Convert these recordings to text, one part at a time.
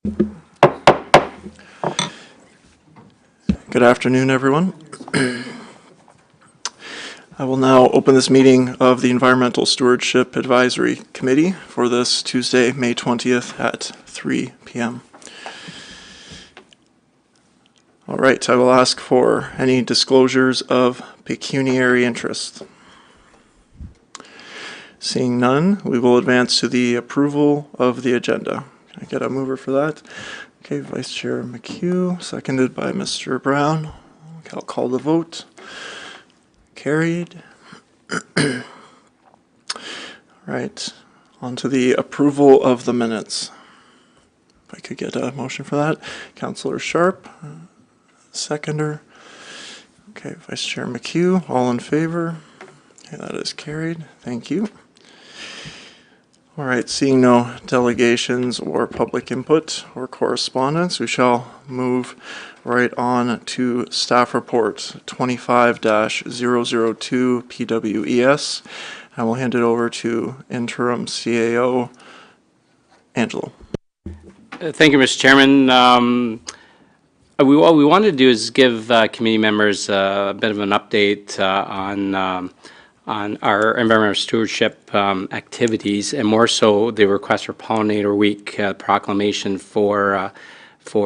Good afternoon, everyone. I will now open this meeting of the Environmental Stewardship Advisory Committee for this Tuesday, May 20th at 3 p.m. All right, I will ask for any disclosures of pecuniary interest. Seeing none, we will advance to the approval of the agenda. Can I get a mover for that? Okay, Vice Chair McHugh, seconded by Mr. Brown. Okay, I'll call the vote. Carried. All right, on to the approval of the minutes. If I could get a motion for that. Councillor Sharp, seconder. Okay, Vice Chair McHugh, all in favor? Okay, that is carried. Thank you. All right, seeing no delegations or public input or correspondence, we shall move right on to staff report 25-002 PWES. I will hand it over to interim CAO Angelo. Thank you, Mr. Chairman. What we wanted to do is give committee members a bit of an update on our environmental stewardship activities, and more so the request for Pollinator Week proclamation for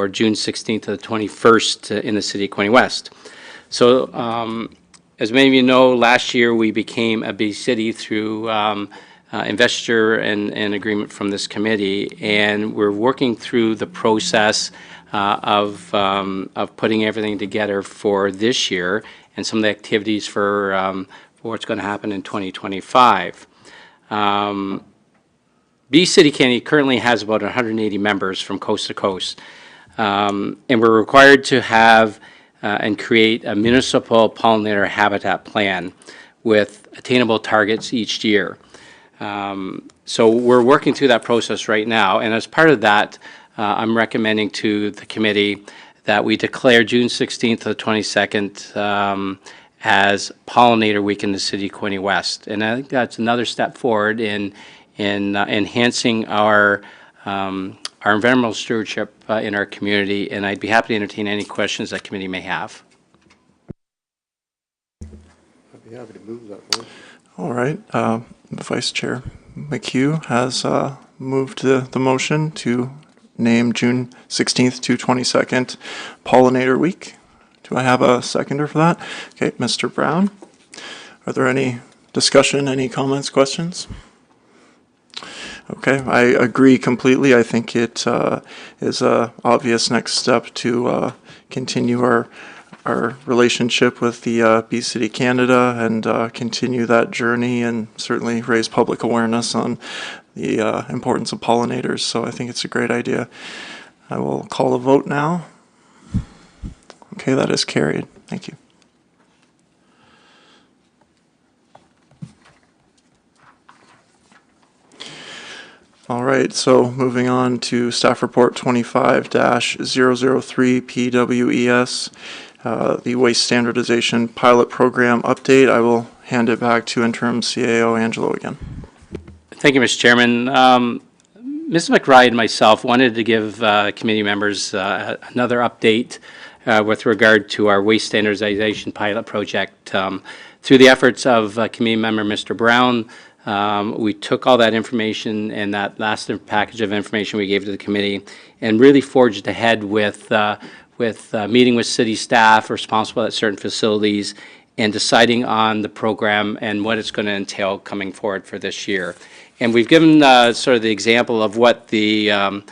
June 16th to the 21st in the city of Quinte West. So, as many of you know, last year we became a bee city through investiture and agreement from this committee, and we're working through the process of putting everything together for this year and some of the activities for what's going to happen in 2025. Bee City County currently has about 180 members from coast to coast, and we're required to have and create a municipal pollinator habitat plan with attainable targets each year. So we're working through that process right now, and as part of that, I'm recommending to the committee that we declare June 16th to the 22nd as Pollinator Week in the city of Quinte West. And I think that's another step forward in enhancing our environmental stewardship in our community, and I'd be happy to entertain any questions that committee may have. I'd be happy to move that one. All right, Vice Chair McHugh has moved the motion to name June 16th to 22nd Pollinator Week. Do I have a seconder for that? Okay, Mr. Brown. Are there any discussion, any comments, questions? Okay, I agree completely. I think it is an obvious next step to continue our relationship with the Bee City Canada and continue that journey and certainly raise public awareness on the importance of pollinators. So I think it's a great idea. I will call a vote now. Okay, that is carried. Thank you. All right, so moving on to staff report 25-003 PWES, the waste standardization pilot program update. I will hand it back to interim CAO Angelo again. Thank you, Mr. Chairman. Ms. McBride and myself wanted to give committee members another update with regard to our waste standardization pilot project. Through the efforts of committee member Mr. Brown, we took all that information and that last package of information we gave to the committee and really forged ahead with meeting with city staff responsible at certain facilities and deciding on the program and what it's going to entail coming forward for this year. And we've given sort of the example of what the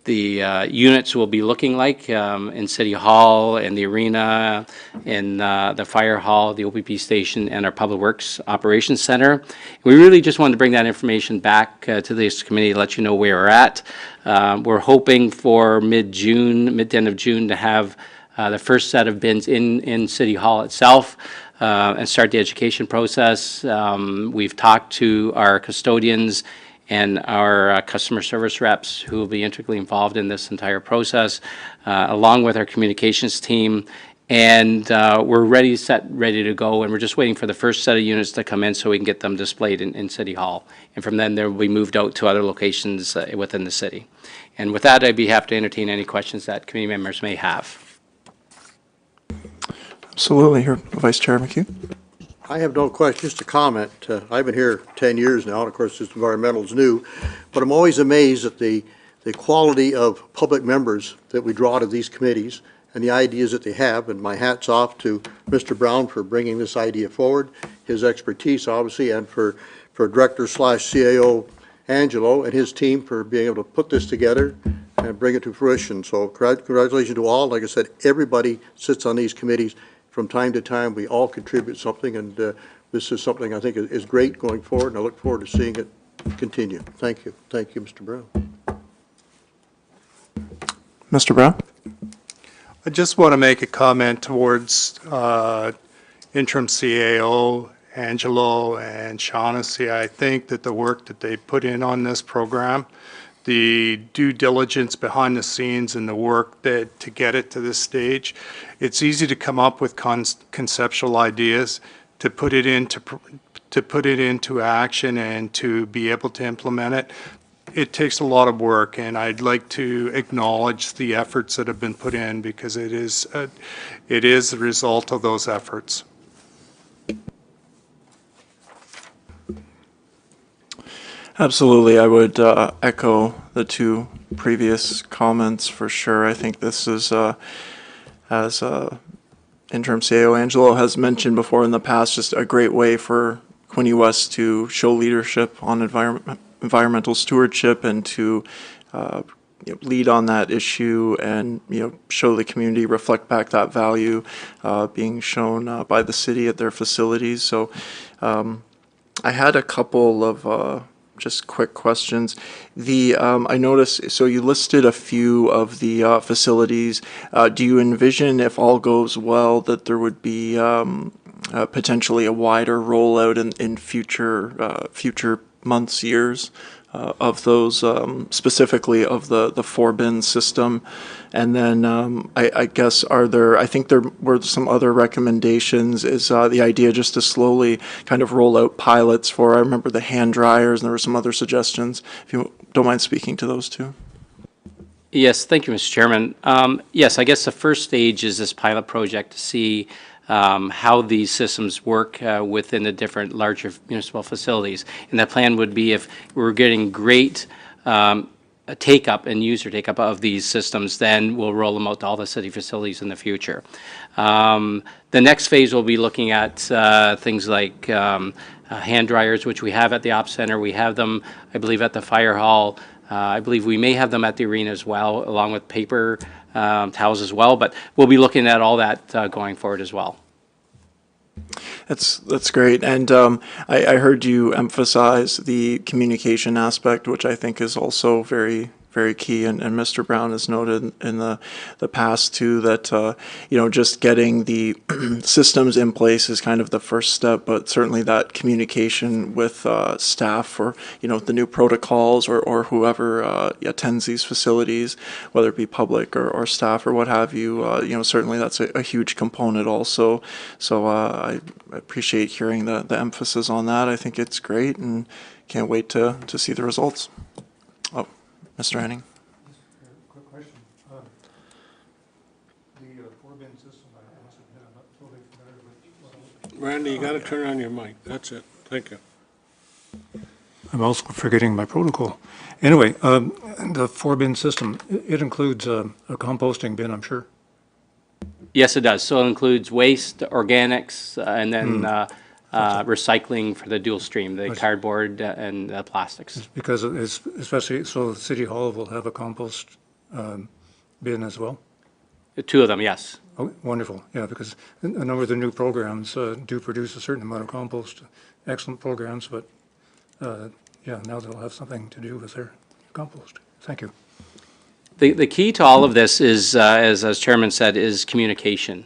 units will be looking like in City Hall, in the arena, in the fire hall, the OPP station, and our Public Works Operations Center. We really just wanted to bring that information back to this committee to let you know where we're at. We're hoping for mid-June, mid-end of June, to have the first set of bins in City Hall itself and start the education process. We've talked to our custodians and our customer service reps who will be integrally involved in this entire process, along with our communications team. And we're ready to go, and we're just waiting for the first set of units to come in so we can get them displayed in City Hall. And from then, they'll be moved out to other locations within the city. And with that, I'd be happy to entertain any questions that committee members may have. Absolutely. Here, Vice Chair McHugh. I have no question, just a comment. I've been here 10 years now, and of course, this environmental is new, but I'm always amazed at the quality of public members that we draw to these committees and the ideas that they have, and my hat's off to Mr. Brown for bringing this idea forward, his expertise, obviously, and for Director/CAO Angelo and his team for being able to put this together and bring it to fruition. So congratulations to all. Like I said, everybody sits on these committees. From time to time, we all contribute something, and this is something I think is great going forward, and I look forward to seeing it continue. Thank you. Thank you, Mr. Brown. Mr. Brown? I just want to make a comment towards interim CAO, Angelo, and Shaughnessy. I think that the work that they put in on this program, the due diligence behind the scenes and the work that to get it to this stage, it's easy to come up with conceptual ideas, to put it into action and to be able to implement it. It takes a lot of work, and I'd like to acknowledge the efforts that have been put in, because it is the result of those efforts. Absolutely. I would echo the two previous comments for sure. I think this is, as Interim CAO Angelo has mentioned before in the past, just a great way for Quinte West to show leadership on environmental stewardship and to lead on that issue and show the community, reflect back that value being shown by the city at their facilities. So I had a couple of just quick questions. I noticed, so you listed a few of the facilities. Do you envision, if all goes well, that there would be potentially a wider rollout in future months, years of those, specifically of the four-bin system? And then I guess I think there were some other recommendations, is the idea just to slowly kind of roll out pilots for, I remember the hand dryers, and there were some other suggestions. If you don't mind speaking to those two. Yes, thank you, Mr. Chairman. Yes, I guess the first stage is this pilot project to see how these systems work within the different larger municipal facilities. And the plan would be, if we're getting great take-up and user take-up of these systems, then we'll roll them out to all the city facilities in the future. The next phase will be looking at things like hand dryers, which we have at the Ops Center. We have them, I believe, at the Fire Hall. I believe we may have them at the arena as well, along with paper towels as well, but we'll be looking at all that going forward as well. That's great. And I heard you emphasize the communication aspect, which I think is also very, very key. And Mr. Brown has noted in the past too that just getting the systems in place is kind of the first step, but certainly that communication with staff for the new protocols or whoever attends these facilities, whether it be public or staff or what have you, certainly that's a huge component also. So I appreciate hearing the emphasis on that. I think it's great, and can't wait to see the results. Oh, Mr. Henning. Quick question. The four-bin system, I must admit, I'm not totally familiar with. Randy, you got to turn on your mic. That's it. Thank you. I'm also forgetting my protocol. Anyway, the four-bin system, it includes a composting bin, I'm sure. Yes, it does. So it includes waste, organics, and then recycling for the dual stream, the cardboard and the plastics. Because it's especially, so the City Hall will have a compost bin as well? Two of them, yes. Oh, wonderful. Yeah, because a number of the new programs do produce a certain amount of compost. Excellent programs, but yeah, now they'll have something to do with their compost. Thank you. The key to all of this is, as Chairman said, is communication,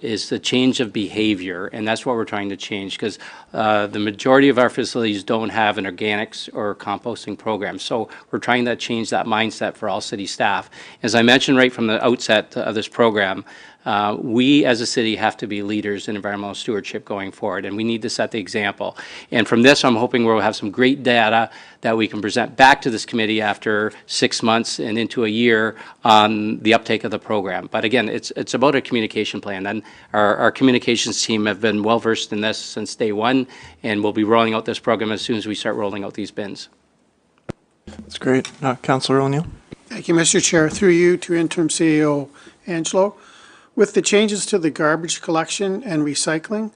is the change of behavior, and that's what we're trying to change, because the majority of our facilities don't have an organics or composting program. So we're trying to change that mindset for all city staff. As I mentioned right from the outset of this program, We, as a city, have to be leaders in environmental stewardship going forward, and we need to set the example. And from this, I'm hoping we'll have some great data that we can present back to this committee after 6 months and into a year on the uptake of the program. But again, it's about a communication plan, and our communications team have been well-versed in this since day one, and we'll be rolling out this program as soon as we start rolling out these bins. That's great. Councillor O'Neill? Thank you, Mr. Chair. Through you to Interim CEO Angelo. With the changes to the garbage collection and recycling,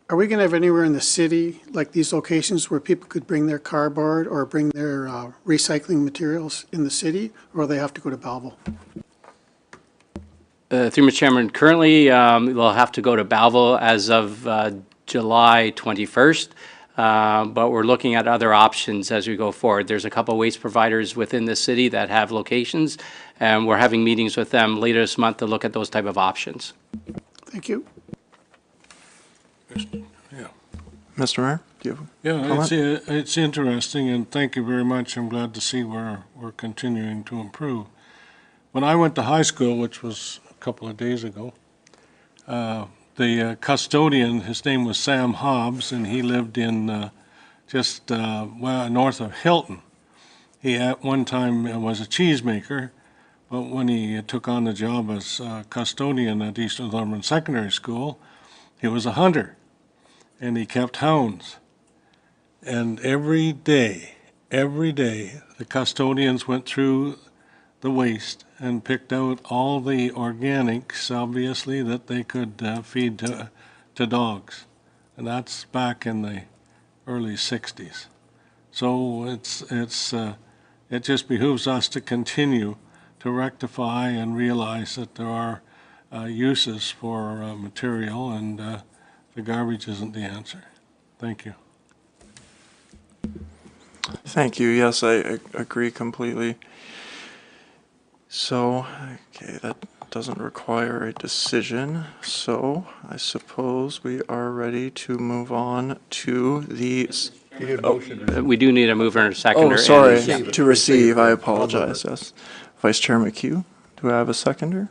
are we going to have anywhere in the city, like these locations, where people could bring their cardboard or bring their recycling materials in the city, or will they have to go to Belleville? Through Mr. Chairman, currently they'll have to go to Belleville as of July 21st. But we're looking at other options as we go forward. There's a couple of waste providers within the city that have locations, and we're having meetings with them later this month to look at those type of options. Thank you. Yeah. Mr. Mayor, do you have a Yeah, comment? it's interesting, and thank you very much. I'm glad to see we're continuing to improve. When I went to high school, which was a couple of days ago, the custodian, his name was Sam Hobbs, and he lived in just north of Hilton. He at one time was a cheesemaker, but when he took on the job as custodian at East Northumberland Secondary School, he was a hunter, and he kept hounds. And every day, the custodians went through the waste and picked out all the organics, obviously, that they could feed to dogs. And that's back in the early 60s. So it just behooves us to continue to rectify and realize that there are uses for material, and the garbage isn't the answer. Thank you. Thank you. Yes, I agree completely. So, okay, that doesn't require a decision. So, I suppose we are ready to move on to the... We do need a mover and a seconder. Oh, sorry, and- to receive. I apologize, yes. Vice Chair McHugh, do I have a seconder?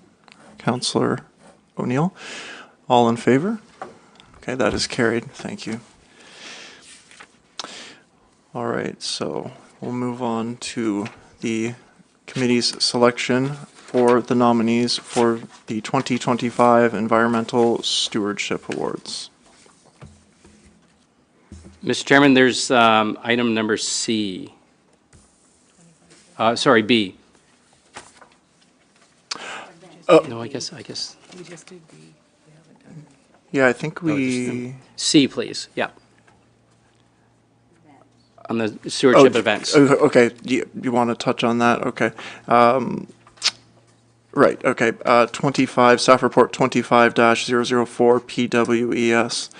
Councillor O'Neill, all in favor? Okay, that is carried. Thank you. All right, so we'll move on to the committee's selection for the nominees for the 2025 Environmental Stewardship Awards. Mr. Chairman, there's item number C. Sorry, B. No, I guess. We just did B. We haven't done Yeah, I think we... C, please, yeah. On the stewardship events. Okay, you want to touch on that? Okay. Right, okay. 25, staff report 25-004 PWES.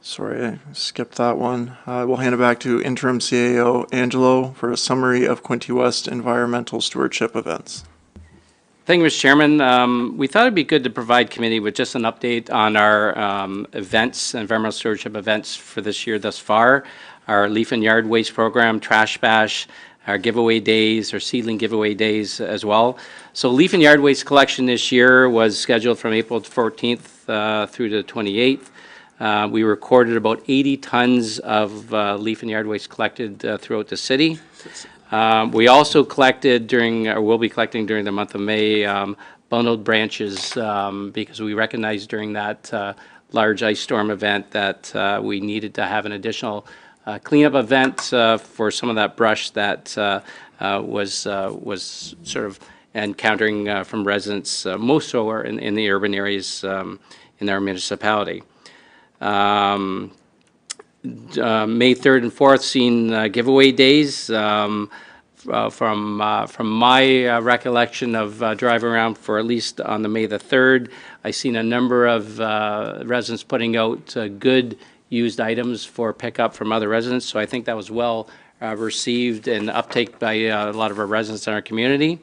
Sorry, I skipped that one. We'll hand it back to Interim CAO Angelo for a summary of Quinte West environmental stewardship events. Thank you, Mr. Chairman. We thought it'd be good to provide committee with just an update on our events, environmental stewardship events for this year thus far. Our leaf and yard waste program, trash bash, our giveaway days, our seedling giveaway days as well. So leaf and yard waste collection this year was scheduled from April 14th through to the 28th. We recorded about 80 tons of leaf and yard waste collected throughout the city. We also collected or will be collecting during the month of May, bundled branches because we recognized during that large ice storm event that we needed to have an additional cleanup event for some of that brush that was sort of encountering from residents, most so are in the urban areas in our municipality. May 3rd and 4th seen giveaway days. From my recollection of driving around for at least on the May the 3rd, I seen a number of residents putting out good used items for pickup from other residents. So I think that was well received and uptake by a lot of our residents in our community.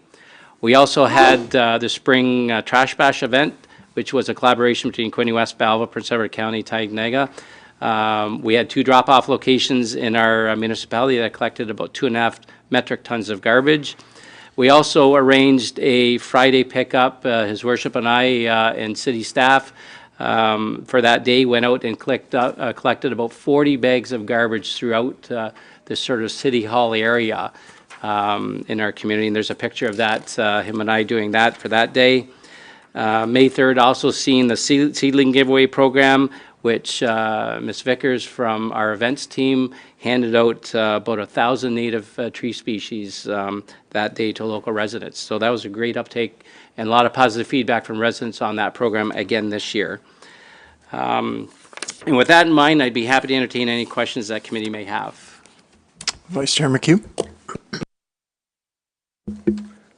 We also had the spring trash bash event, which was a collaboration between Quinte West, Belleville, Prince Edward County, Tygenega. We had 2 drop-off locations in our municipality that collected about 2.5 metric tons of garbage. We also arranged a Friday pickup. His Worship and I and city staff for that day went out and collected about 40 bags of garbage throughout the sort of City Hall area in our community. And there's a picture of that, him and I doing that for that day. May 3rd, also seeing the seedling giveaway program, which Ms. Vickers from our events team handed out about 1,000 native tree species that day to local residents. So that was a great uptake and a lot of positive feedback from residents on that program again this year. And with that in mind, I'd be happy to entertain any questions that committee may have. Vice Chair McHugh.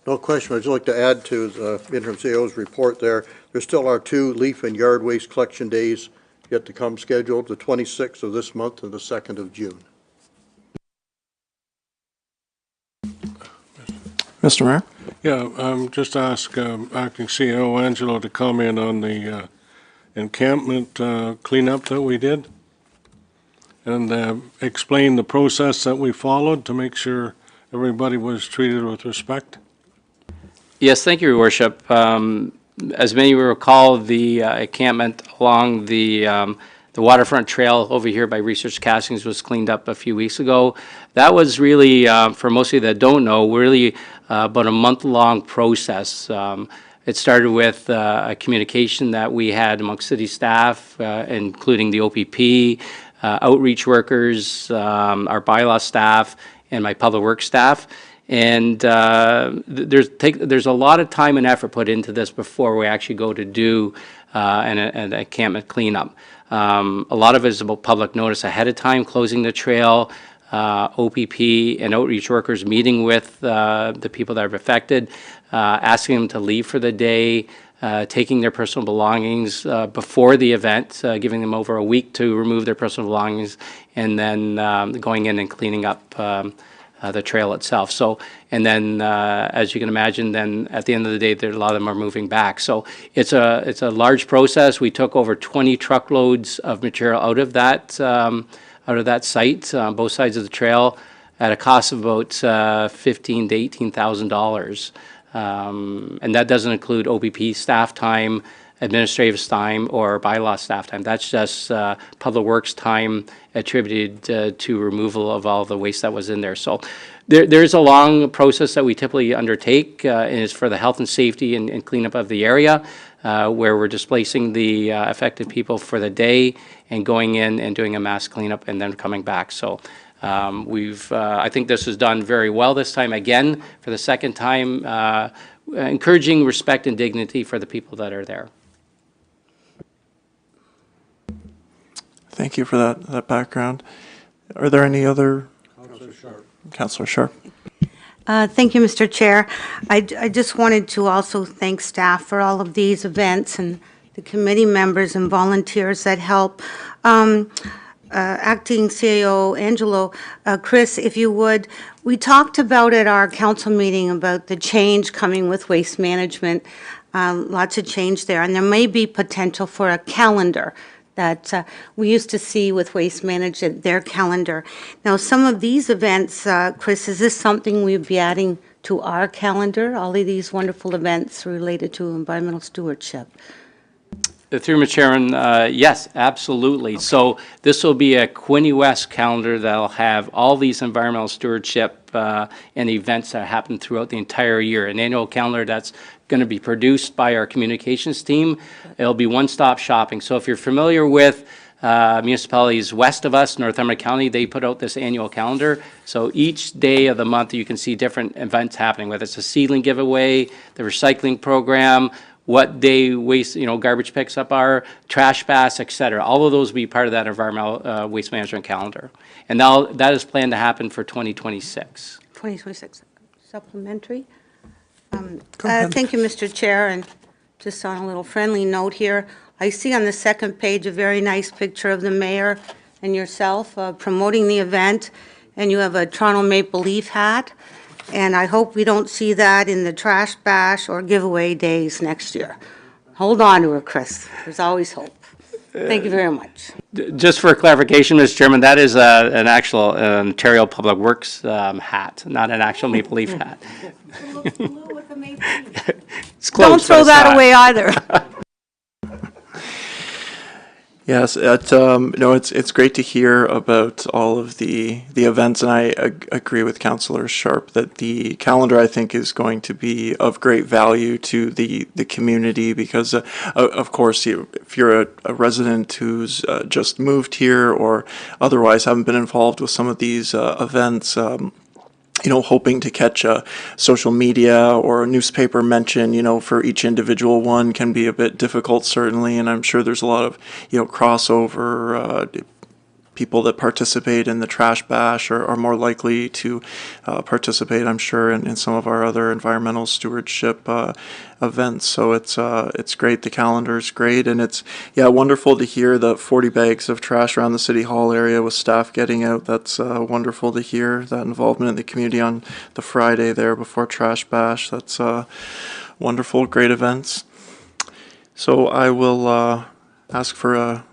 No question. I'd just like to add to the interim CEO's report there. There still are 2 leaf and yard waste collection days yet to come scheduled, the 26th of this month and the 2nd of June. Mr. Mayor. Yeah, just ask Acting CEO Angelo to comment on the encampment cleanup that we did and explain the process that we followed to make sure everybody was treated with respect. Yes, thank you, Your Worship. As many will recall, the encampment along the waterfront trail over here by Research Castings was cleaned up a few weeks ago. That was really, for most of you that don't know, really about a month-long process. It started with a communication that we had amongst city staff, including the OPP, outreach workers, our bylaw staff, and my public works staff. And there's a lot of time and effort put into this before we actually go to do an encampment cleanup. A lot of it is about public notice ahead of time, closing the trail, OPP and outreach workers meeting with the people that are affected, asking them to leave for the day, taking their personal belongings before the event, giving them over a week to remove their personal belongings, and then going in and cleaning up the trail itself. So, and then as you can imagine, then at the end of the day, there, a lot of them are moving back. So it's a large process. We took over 20 truckloads of material out of that site, both sides of the trail, at a cost of about $15,000 to $18,000. And that doesn't include OPP staff time, administrative time, or bylaw staff time. That's just public works time attributed to removal of all the waste that was in there. So there's a long process that we typically undertake, and it's for the health and safety and cleanup of the area, where we're displacing the affected people for the day and going in and doing a mass cleanup and then coming back. So I think this was done very well this time, again, for the second time, encouraging respect and dignity for the people that are there. Thank you for that background. Are there any other? Councillor Sharp. Thank you, Mr. Chair. I just wanted to also thank staff for all of these events and the committee members and volunteers that help. Acting CAO Angelo, Chris, if you would, we talked about at our council meeting about the change coming with waste management, lots of change there, and there may be potential for a calendar that we used to see with Waste Management, their calendar. Now, some of these events, Chris, is this something we'd be adding to our calendar, all of these wonderful events related to environmental stewardship? Through Mr. Chairman, yes, absolutely. Okay. So this will be a Quinte West calendar that'll have all these environmental stewardship and events that happen throughout the entire year. An annual calendar that's going to be produced by our communications team. It'll be one-stop shopping. So if you're familiar with municipalities west of us, Northumberland County, they put out this annual calendar. So each day of the month you can see different events happening, whether it's a seedling giveaway, the recycling program, what day waste, garbage picks up are, trash bass, et cetera. All of those will be part of that environmental waste management calendar. And now that is planned to happen for 2026. 2026, supplementary. Thank you, Mr. Chair, and just on a little friendly note here, I see on the second page a very nice picture of the mayor and yourself promoting the event, and you have a Toronto Maple Leaf hat, and I hope we don't see that in the trash bash or giveaway days next year. Hold on to it, Chris. There's always hope. Thank you very much. Just for clarification, Mr. Chairman, that is an actual Ontario Public Works hat, not an actual Maple Leaf hat. It's close, Don't but throw it's that not. away either. Yes, it's great to hear about all of the events, and I agree with Councillor Sharp that the calendar, I think, is going to be of great value to the community because, of course, if you're a resident who's just moved here or otherwise haven't been involved with some of these events, hoping to catch a social media or a newspaper mention, for each individual one can be a bit difficult, certainly. And I'm sure there's a lot of, crossover. People that participate in the trash bash are more likely to participate, I'm sure, in some of our other environmental stewardship events. So it's great. The calendar is great, and it's wonderful to hear the 40 bags of trash around the City Hall area with staff getting out. That's wonderful to hear that involvement in the community on the Friday there before trash bash. That's wonderful, great events. So I will ask for a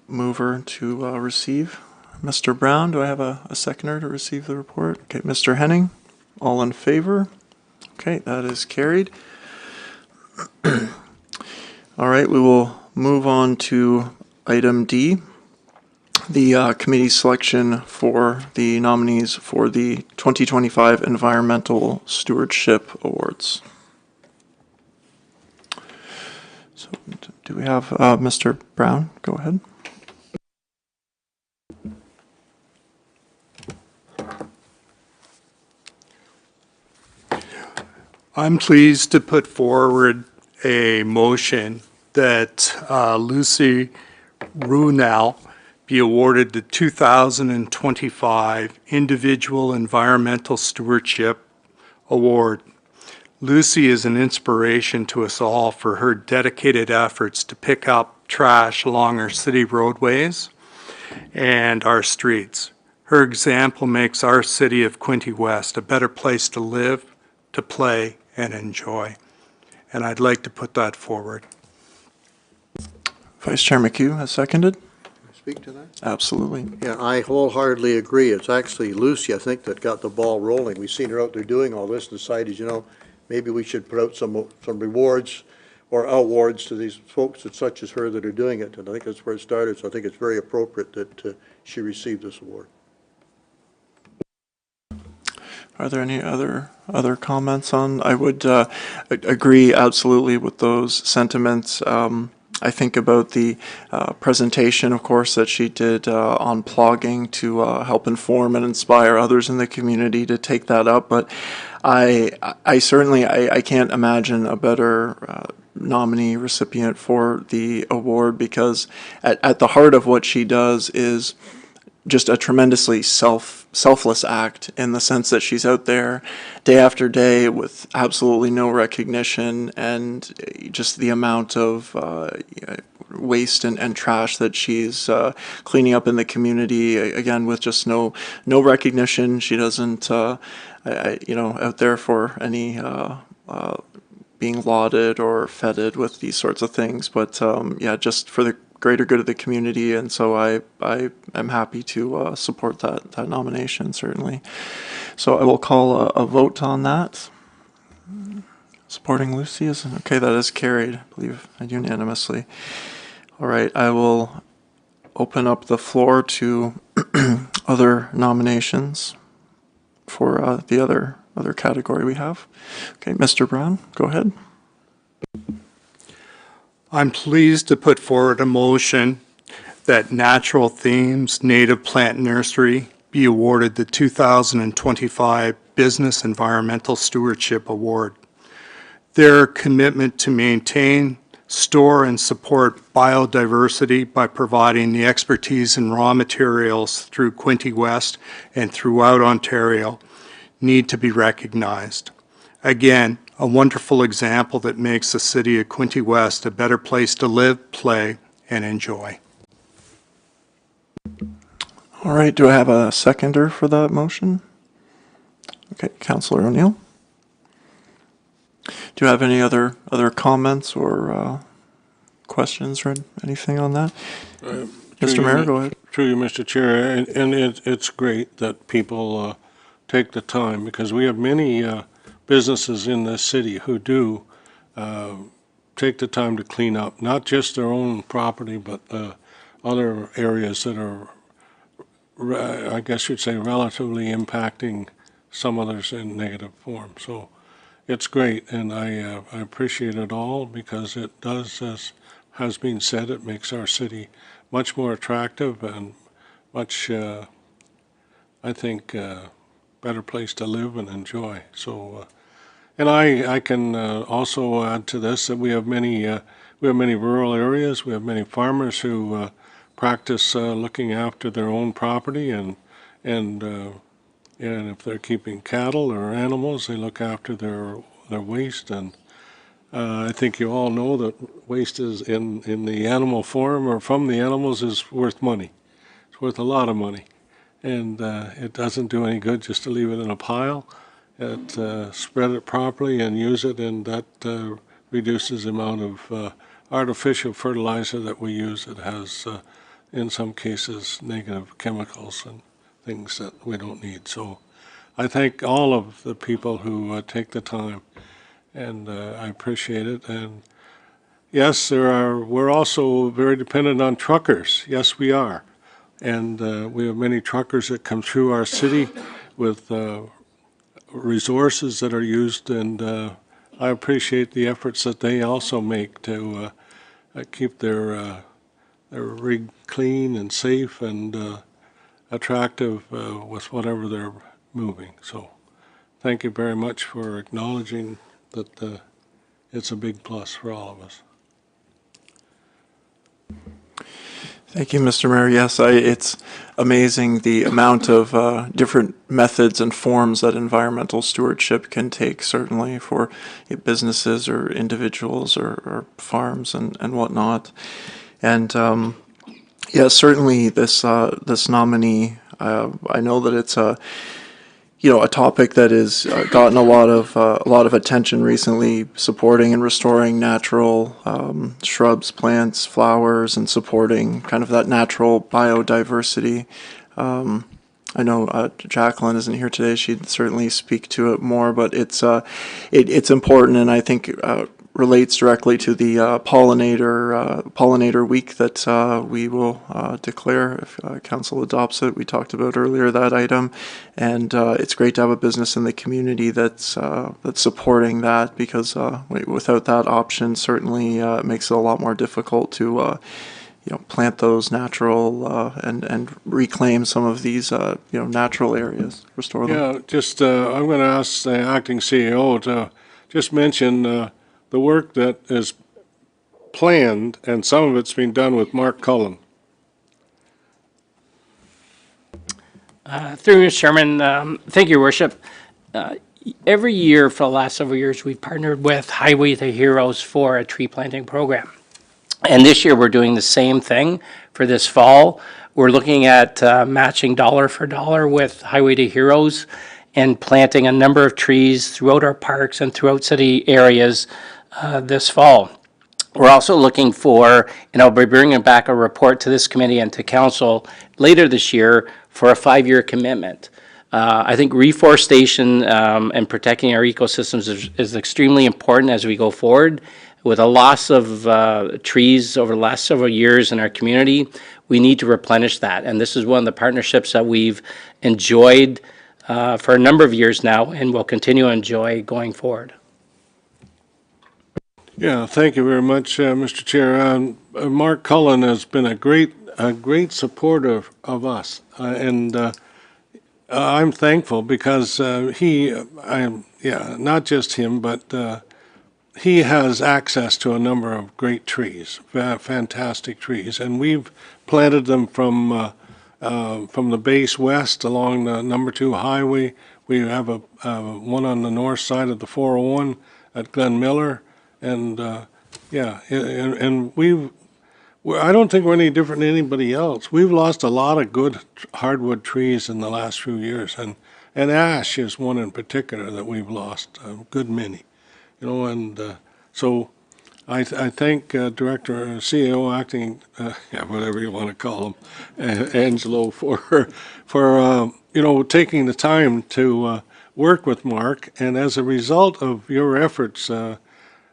mover to receive. Mr. Brown, do I have a seconder to receive the report? Okay, Mr. Henning, all in favor? Okay, that is carried. All right, we will move on to item D, the committee selection for the nominees for the 2025 Environmental Stewardship Awards. So do we have Mr. Brown? Go ahead. I'm pleased to put forward a motion that Lucy Runal be awarded the 2025 Individual Environmental Stewardship Award. Lucy is an inspiration to us all for her dedicated efforts to pick up trash along our city roadways and our streets. Her example makes our city of Quinte West a better place to live, to play, and enjoy. And I'd like to put that forward. Vice Chair McHugh has seconded. Speak to that? Absolutely. Yeah, I wholeheartedly agree. It's actually Lucy, I think, that got the ball rolling. We've seen her out there doing all this and decided, maybe we should put out some rewards or awards to these folks such as her that are doing it. And I think that's where it started. So I think it's very appropriate that she received this award. Are there any other comments on? I would agree absolutely with those sentiments. I think about the presentation, of course, that she did on plogging to help inform and inspire others in the community to take that up. But I certainly can't imagine a better nominee recipient for the award, because at the heart of what she does is just a tremendously selfless act, in the sense that she's out there day after day with absolutely no recognition, and just the amount of waste and trash that she's cleaning up in the community, again, with just no recognition. She doesn't out there for any being lauded or feted with these sorts of things, but just for the greater good of the community. And so I am happy to support that nomination, certainly. So I will call a vote on that. Supporting Lucy is okay. That is carried, I believe, unanimously. All right, I will open up the floor to other nominations for the other category we have. Okay, Mr. Brown, go ahead. I'm pleased to put forward a motion that Natural Themes Native Plant Nursery be awarded the 2025 Business Environmental Stewardship Award. Their commitment to maintain, store, and support biodiversity by providing the expertise and raw materials through Quinte West and throughout Ontario need to be recognized. Again, a wonderful example that makes the city of Quinte West a better place to live, play, and enjoy. All right, do I have a seconder for that motion? Okay, Councillor O'Neill. Do you have any other comments or questions or anything on that? Through Mr. you, Mayor, go ahead. Through you, Mr. Chair, and it's great that people take the time, because we have many businesses in this city who do take the time to clean up, not just their own property, but other areas that are, I guess you'd say, relatively impacting some others in negative form. So it's great, and I appreciate it all, because it does, as has been said, it makes our city much more attractive and much, I think, better place to live and enjoy. So, and I can also add to this that we have many rural areas. We have many farmers who practice looking after their own property, and if they're keeping cattle or animals, they look after their waste. And I think you all know that waste is in the animal form or from the animals is worth money. It's worth a lot of money. And it doesn't do any good just to leave it in a pile. Spread it properly and use it, and that reduces the amount of artificial fertilizer that we use. It has, in some cases, negative chemicals and things that we don't need. So I thank all of the people who take the time, and I appreciate it. And yes, we're also very dependent on truckers. Yes, we are. And we have many truckers that come through our city with resources that are used, and I appreciate the efforts that they also make to keep their rig clean and safe and attractive with whatever they're moving. So thank you very much for acknowledging that it's a big plus for all of us. Thank you, Mr. Mayor. Yes, it's amazing the amount of different methods and forms that environmental stewardship can take, certainly for businesses or individuals or farms and whatnot. And yeah, certainly this nominee, I know that it's a topic that has gotten a lot of attention recently, supporting and restoring natural shrubs, plants, flowers, and supporting kind of that natural biodiversity. I know Jacqueline isn't here today; she'd certainly speak to it more. But it's important, and I think relates directly to the pollinator week that we will declare if council adopts it. We talked about earlier that item, and it's great to have a business in the community that's supporting that, because without that option, certainly it makes it a lot more difficult to plant those natural and reclaim some of these natural areas, restore them. Yeah, just I'm going to ask the acting CEO to just mention the work that is planned, and some of it's been done with Mark Cullen. Through you, Chairman, thank you, Your Worship. Every year for the last several years, we've partnered with Highway to Heroes for a tree planting program. And this year, we're doing the same thing for this fall. We're looking at matching dollar for dollar with Highway to Heroes and planting a number of trees throughout our parks and throughout city areas this fall. We're also looking for, and I'll be bringing back a report to this committee and to council later this year for a 5-year commitment. I think reforestation and protecting our ecosystems is extremely important as we go forward. With a loss of trees over the last several years in our community, we need to replenish that. And this is one of the partnerships that we've enjoyed for a number of years now and will continue to enjoy going forward. Yeah, thank you very much, Mr. Chair. Mark Cullen has been a great supporter of us, and I'm thankful because not just him, but he has access to a number of great trees, fantastic trees, and we've planted them from the base west along the number 2 highway. We have one on the north side of the 401 at Glen Miller. And and I don't think we're any different than anybody else. We've lost a lot of good hardwood trees in the last few years, and ash is one in particular that we've lost a good many, and so I thank Director, CAO, acting, yeah, whatever you want to call him, Angelo, for taking the time to work with Mark. And as a result of your efforts,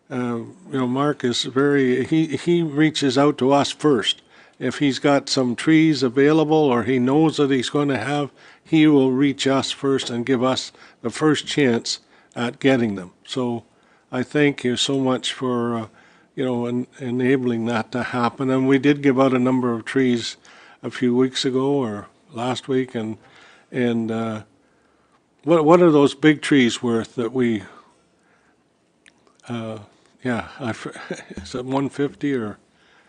Mark is he reaches out to us first. If he's got some trees available or he knows that he's going to have, he will reach us first and give us the first chance at getting them. So I thank you so much for, enabling that to happen. And we did give out a number of trees a few weeks ago or last week. And what are those big trees worth that we, is it 150 or?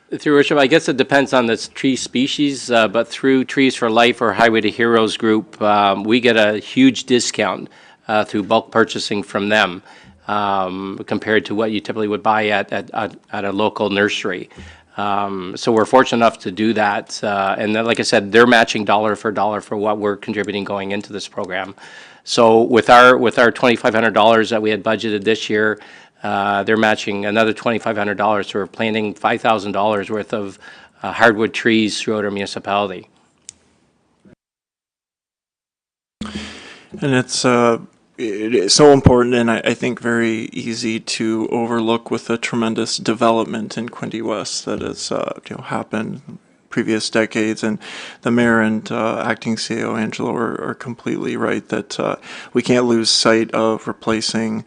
Through worship, I guess it depends on the tree species, but through Trees for Life or Highway to Heroes group, we get a huge discount through bulk purchasing from them compared to what you typically would buy at a local nursery. So we're fortunate enough to do that. And then, like I said, they're matching dollar for dollar for what we're contributing going into this program. So with our $2,500 that we had budgeted this year, they're matching another $2,500, so we're planting $5,000 worth of hardwood trees throughout our municipality. And it is so important, and I think very easy to overlook with the tremendous development in Quinte West that has happened previous decades. And the mayor and acting CEO Angelo are completely right that we can't lose sight of replacing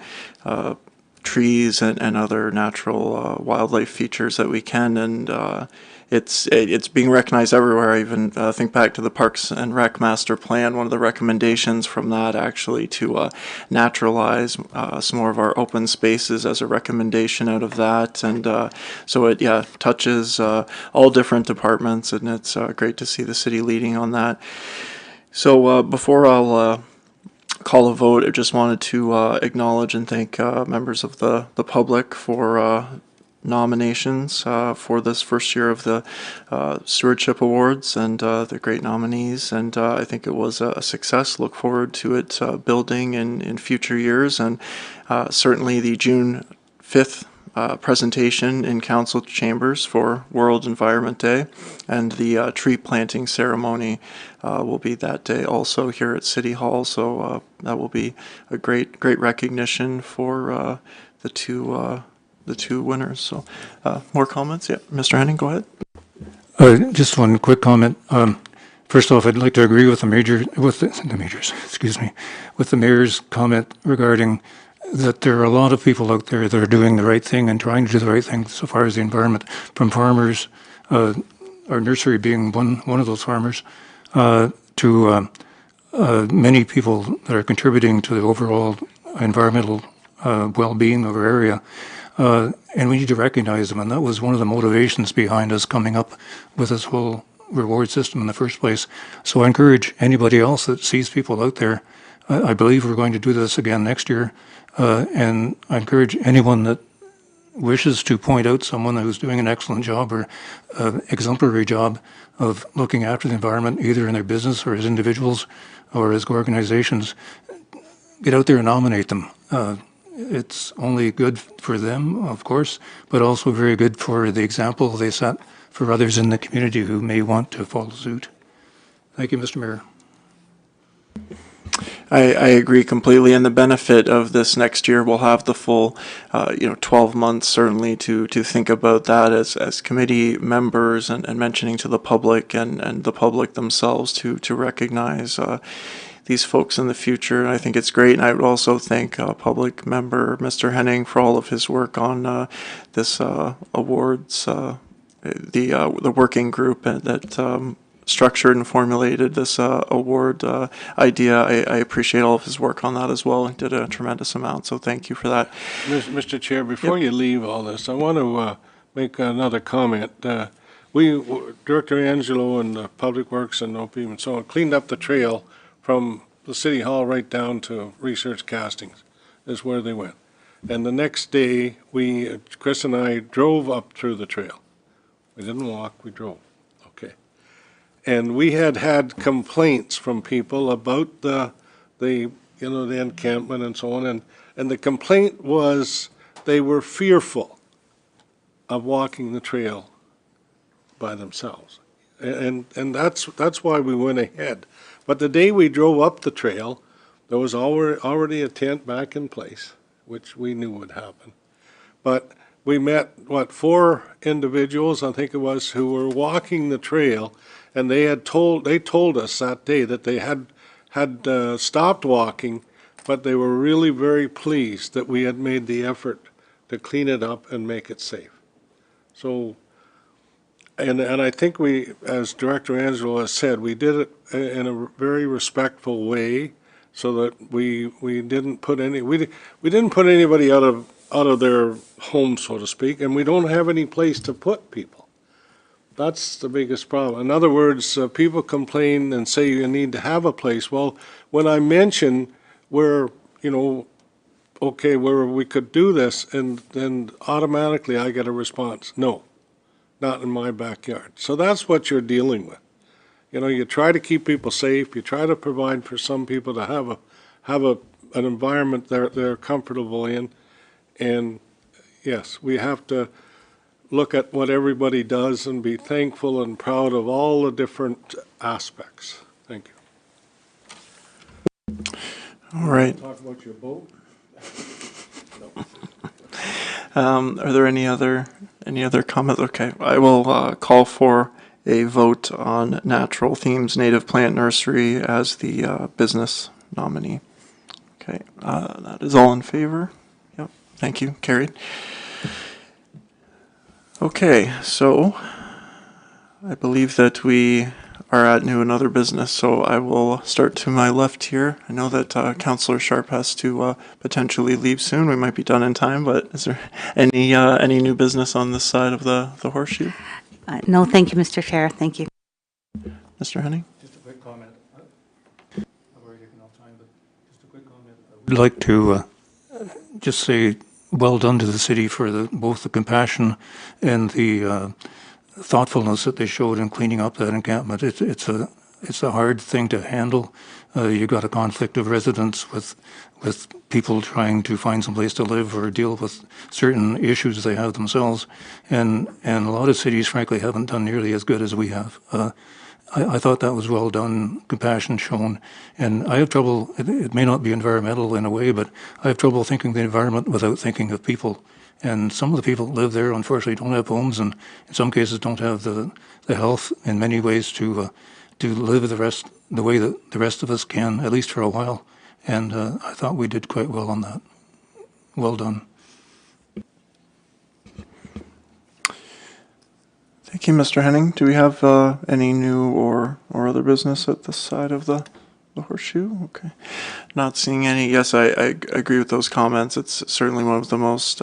trees and other natural wildlife features that we can, and it's being recognized everywhere. I even think back to the Parks and Rec Master Plan. One of the recommendations from that actually to naturalize some more of our open spaces as a recommendation out of that, and so it touches all different departments, and it's great to see the city leading on that. So before I'll call a vote, I just wanted to acknowledge and thank members of the public for nominations for this first year of the Stewardship Awards, and the great nominees. And I think it was a success. Look forward to it building in future years, and certainly the June 5th presentation in council chambers for World Environment Day, and the tree planting ceremony will be that day also here at City Hall. So that will be a great recognition for the two winners. So more comments? Yeah, Mr. Henning, go ahead. Just one quick comment. First off, I'd like to agree with the mayor's comment regarding that there are a lot of people out there that are doing the right thing and trying to do the right thing so far as the environment, from farmers, our nursery being one of those farmers, to many people that are contributing to the overall environmental well-being of our area. And we need to recognize them, and that was one of the motivations behind us coming up with this whole reward system in the first place. So I encourage anybody else that sees people out there. I believe we're going to do this again next year. And I encourage anyone that wishes to point out someone who's doing an excellent job or exemplary job of looking after the environment, either in their business or as individuals or as organizations, get out there and nominate them. It's only good for them, of course, but also very good for the example they set for others in the community who may want to follow suit. Thank you, Mr. Mayor. I agree completely, and the benefit of this next year, we'll have the full 12 months certainly to think about that as committee members, and mentioning to the public and the public themselves to recognize these folks in the future. And I think it's great, and I would also thank public member Mr. Henning for all of his work on this awards, the working group that structured and formulated this award idea. I appreciate all of his work on that as well, and did a tremendous amount, so thank you for that. Mr. Chair, before you leave all this, I want to make another comment. Director Angelo and Public Works and OP and so on cleaned up the trail from the City Hall right down to Research Castings is where they went. And the next day, Chris and I drove up through the trail. We didn't walk, we drove. Okay. And we had complaints from people about the encampment and so on. And the complaint was they were fearful of walking the trail by themselves. And that's why we went ahead. But the day we drove up the trail, there was already a tent back in place, which we knew would happen. But we met, 4 individuals, I think it was, who were walking the trail, and they told us that day that they had stopped walking, but they were really very pleased that we had made the effort to clean it up and make it safe. So, and I think we, as Director Angelo has said, we did it in a very respectful way, so that we didn't put anybody out of their home, so to speak, and we don't have any place to put people. That's the biggest problem. In other words, people complain and say you need to have a place. Well, when I mention where, okay, where we could do this, and then automatically I get a response, no, not in my backyard. So that's what you're dealing with. You try to keep people safe. You try to provide for some people to have an environment they're comfortable in. And yes, we have to look at what everybody does and be thankful and proud of all the different aspects. Thank you. All right. Talk about your boat? Are there any other comments? Okay, I will call for a vote on Natural Themes Native Plant Nursery as the business nominee. Okay, that is all in favor. Yep, thank you. Carried. Okay, so I believe that we are at new and other business, so I will start to my left here. I know that Councillor Sharp has to potentially leave soon. We might be done in time, but is there any new business on this side of the horseshoe? No, thank you, Mr. Chair. Thank you. Mr. Henning? Just a quick comment. I've already taken off time, but just a quick comment. I would like to just say well done to the city for both the compassion and the thoughtfulness that they showed in cleaning up that encampment. It's a hard thing to handle. You've got a conflict of residents with people trying to find some place to live or deal with certain issues they have themselves, and a lot of cities, frankly, haven't done nearly as good as we have. I thought that was well done, compassion shown, and I have trouble, it may not be environmental in a way, but I have trouble thinking the environment without thinking of people. And some of the people that live there, unfortunately, don't have homes, and in some cases don't have the health in many ways to live the way that the rest of us can, at least for a while. And I thought we did quite well on that. Well done. Thank you, Mr. Henning. Do we have any new or other business at this side of the horseshoe? Okay. Not seeing any. Yes, I agree with those comments. It's certainly one of the most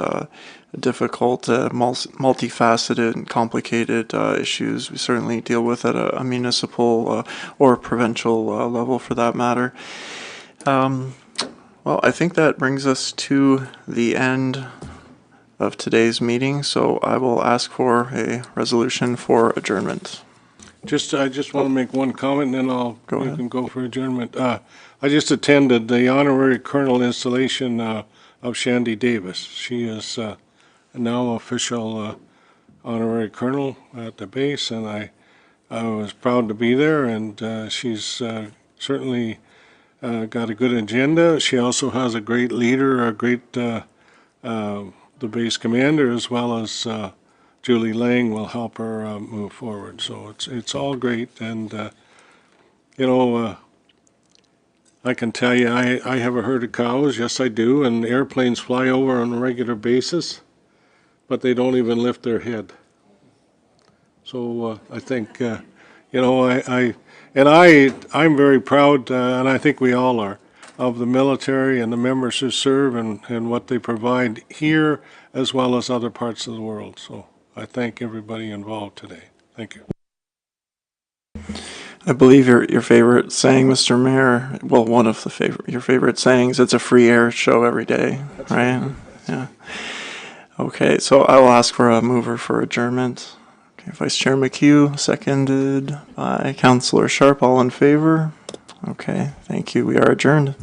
difficult, multifaceted and complicated issues we certainly deal with at a municipal or provincial level for that matter. Well, I think that brings us to the end of today's meeting, so I will ask for a resolution for adjournment. I just want to make one comment, and then we ahead. can go for adjournment. I just attended the honorary colonel installation of Shandy Davis. She is now official honorary colonel at the base, and I was proud to be there, and she's certainly got a good agenda. She also has a great leader, a great the base commander, as well as Julie Lang will help her move forward. So it's all great, and I can tell you, I have a herd of cows. Yes, I do, and airplanes fly over on a regular basis, but they don't even lift their head. So I think I'm very proud, and I think we all are, of the military and the members who serve and what they provide here as well as other parts of the world. So I thank everybody involved today. Thank you. I believe your favorite saying, Mr. Mayor, well, one of your favorite sayings, it's a free air show every day, right? Yeah. Okay, so I will ask for a mover for adjournment. Okay, Vice Chair McHugh, seconded by Councillor Sharp, all in favor? Okay, thank you. We are adjourned.